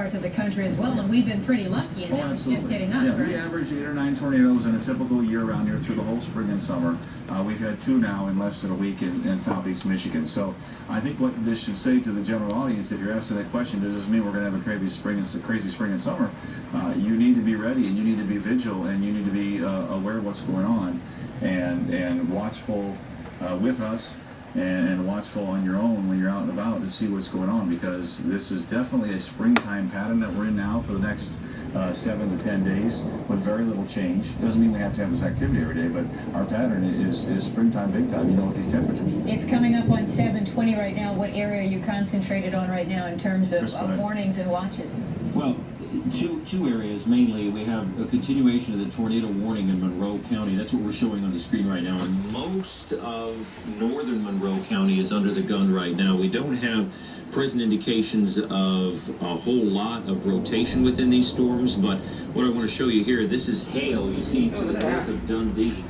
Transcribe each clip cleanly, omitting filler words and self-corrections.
parts of the country as well, and we've been pretty lucky, and now it's just hitting us, right? We average 8 or 9 tornadoes in a typical year around here through the whole spring and summer. We've had 2 now in less than a week in southeast Michigan. So I think what this should say to the general audience, if you're asking that question, does this mean we're going to have a crazy spring and summer? You need to be ready, and you need to be vigilant, and you need to be aware of what's going on, and watchful with us, and watchful on your own when you're out and about to see what's going on, because this is definitely a springtime pattern that we're in now for the next 7 to 10 days with very little change. Doesn't mean we have to have this activity every day, but our pattern is springtime big time, with these temperatures. It's coming up on 7:20 right now. What area are you concentrated on right now in terms of warnings and watches? Well, two areas mainly. We have a continuation of the tornado warning in Monroe County. That's what we're showing on the screen right now. And most of northern Monroe County is under the gun right now. We don't have present indications of a whole lot of rotation within these storms, but what I want to show you here, this is hail you see to the north of Dundee.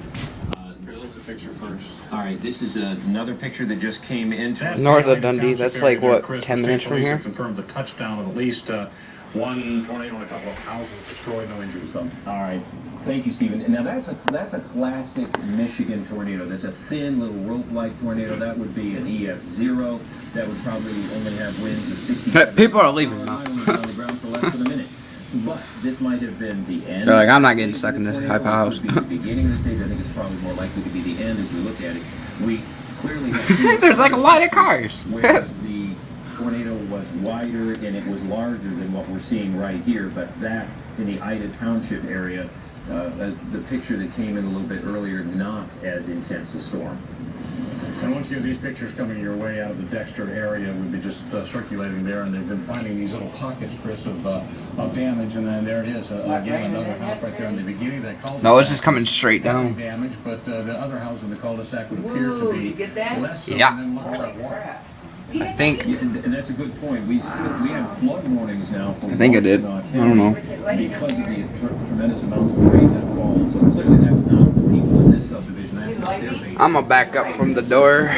Here's the picture first. All right, this is another picture that just came into us. North of Dundee, that's like what, 10 minutes from here? Confirmed the touchdown of at least one tornado and a couple of houses destroyed, no injuries though. All right, thank you, Stephen. Now that's a classic Michigan tornado. That's a thin little rope-like tornado. That would be an EF0. That would probably only have winds of 60. People are leaving now. on the ground for less than a minute. But this might have been the end. They're like, I'm not getting stuck in this type of house. The beginning of the stage, I think it's probably more likely to be the end as we look at it. We clearly have There's like a line of cars. Whereas the tornado was wider and it was larger than what we're seeing right here, but that in the Ida Township area, the picture that came in a little bit earlier, not as intense a storm. And once again, these pictures coming your way out of the Dexter area, we've been just circulating there, and they've been finding these little pockets, Chris, of damage, and then there it is, again, another house right there in the beginning of that cul-de-sac. No, it's just coming straight down. Damage, but the other house in the cul-de-sac would appear to be less so than water. I think. And that's a good point. We have flood warnings now. For I think I did. I don't know. Because of the tremendous amounts of rain that falls. So clearly that's not the people in this subdivision. That's not their baby. I'm gonna back up from the door.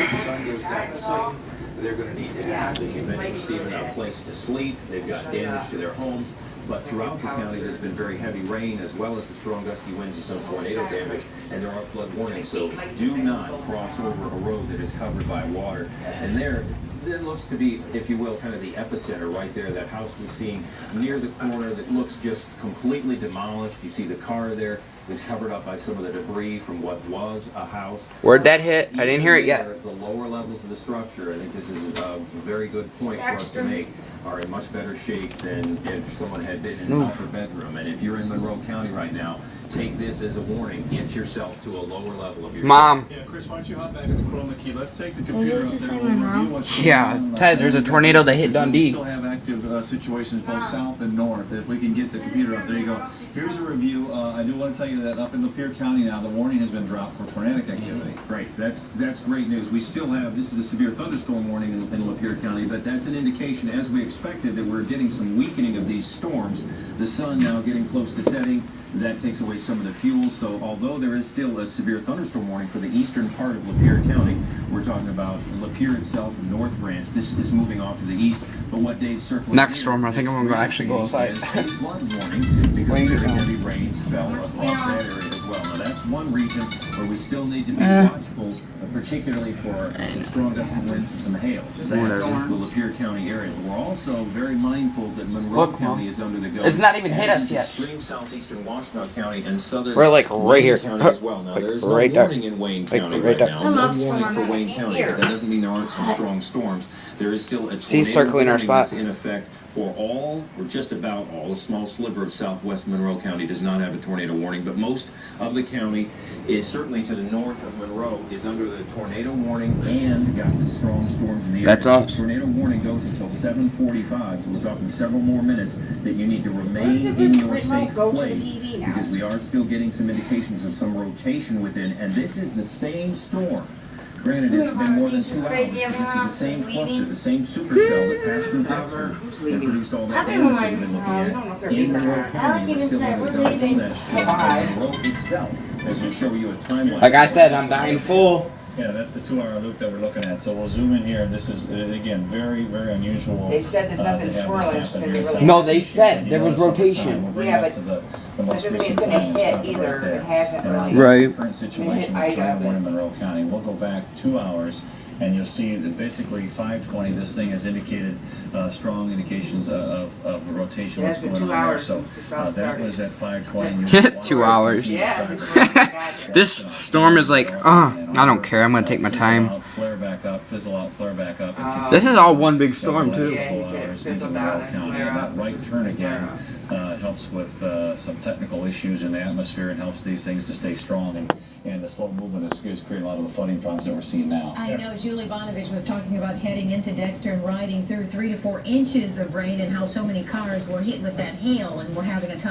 They're going to need to have, as you mentioned, Stephen, a place to sleep. They've got damage to their homes. But throughout the county, there's been very heavy rain, as well as the strong gusty winds and some tornado damage, and there are flood warnings. So do not cross over a road that is covered by water. And there looks to be, if you will, kind of the epicenter right there. That house we're seeing near the corner that looks just completely demolished. You see the car there is covered up by some of the debris from what was a house. Where'd that hit? I didn't hear it yet. The lower levels of the structure, I think this is a very good point for us to make, are in much better shape than if someone had been in an upper bedroom. And if you're in Monroe County right now, take this as a warning. Get yourself to a lower level of your Mom. Yeah, Chris, why don't you hop back in the chroma key? Let's take the computer up there. We'll review what's going Yeah, on. Ted, there's a tornado that hit Dundee. We still have active situations both south and north. If we can get the computer up, there you go. Here's a review. I do want to tell you that up in Lapeer County now, the warning has been dropped for tornadic activity. Great. That's great news. We still have, this is a severe thunderstorm warning in Lapeer County, but that's an indication, as we expected, that we're getting some weakening of these storms. The sun now getting close to setting. That takes away some of the fuel. So although there is still a severe thunderstorm warning for the eastern part of Lapeer County, we're talking about Lapeer itself and North Branch. This is moving off to the east. But what Dave circled Next storm, I think I'm gonna actually go outside. A flood warning because very heavy rains fell across that area as well. Now that's one region where we still need to be watchful, particularly for some strong gusty winds and some hail. That's the Lapeer County area. But we're also very mindful that Monroe County is under the gun. It's not even hit us yet. Extreme southeastern Washtenaw County and southern We're like right here. County as well. Now Like there's no right there. warning in Wayne County right right there. now. No warning for Wayne County, but that doesn't mean there aren't some strong storms. There is still a tornado circling our warning spot. that's in effect for all, or just about all, a small sliver of southwest Monroe County does not have a tornado warning, but most of the county is certainly to the north of Monroe is under the tornado warning and got the strong storms in the area. That's us. The tornado warning goes until 7:45, so we're talking several more minutes that you need to remain in your safe place because we are still getting some indications of some rotation within, and this is the same storm. Granted, it's been more than 2 hours, but this is the same cluster, the same supercell that passed through Dexter and produced all that damage that we've been looking at. In Monroe County, we're still able to go from that storm. Monroe itself, as we show you a timeline. Like I said, I'm dying full. Yeah, that's the 2-hour loop that we're looking at. So we'll zoom in here. This is, again, very, very unusual. They said there's nothing to have swirling, this happen it's here. gonna be No, really- they said there was We'll rotation. bring Yeah, it up but to the that most doesn't mean recent it's gonna time and hit stop it either. right there. It hasn't And really. Right. the current situation Hit with Turner Ida, in Monroe County. We'll go back 2 hours, and you'll see that basically 5:20. This thing has indicated strong indications of rotation. Yeah, What's it's been going 2 on there. hours So since this all that started. was at 5:20. 2 hours. Yeah. This storm is like, I don't care. I'm gonna take my time. Fizzle out, flare back up, fizzle out, flare back up. and continue. This is all one big storm too. Yeah, he said it fizzled Monroe out and County. flare And up. that right turn again helps with some technical issues in the atmosphere and helps these things to stay strong. And the slow movement is creating a lot of the flooding problems that we're seeing now. I know Julie Bonovich was talking about heading into Dexter and riding through 3 to 4 inches of rain and how so many cars were hit with that hail and were having a tough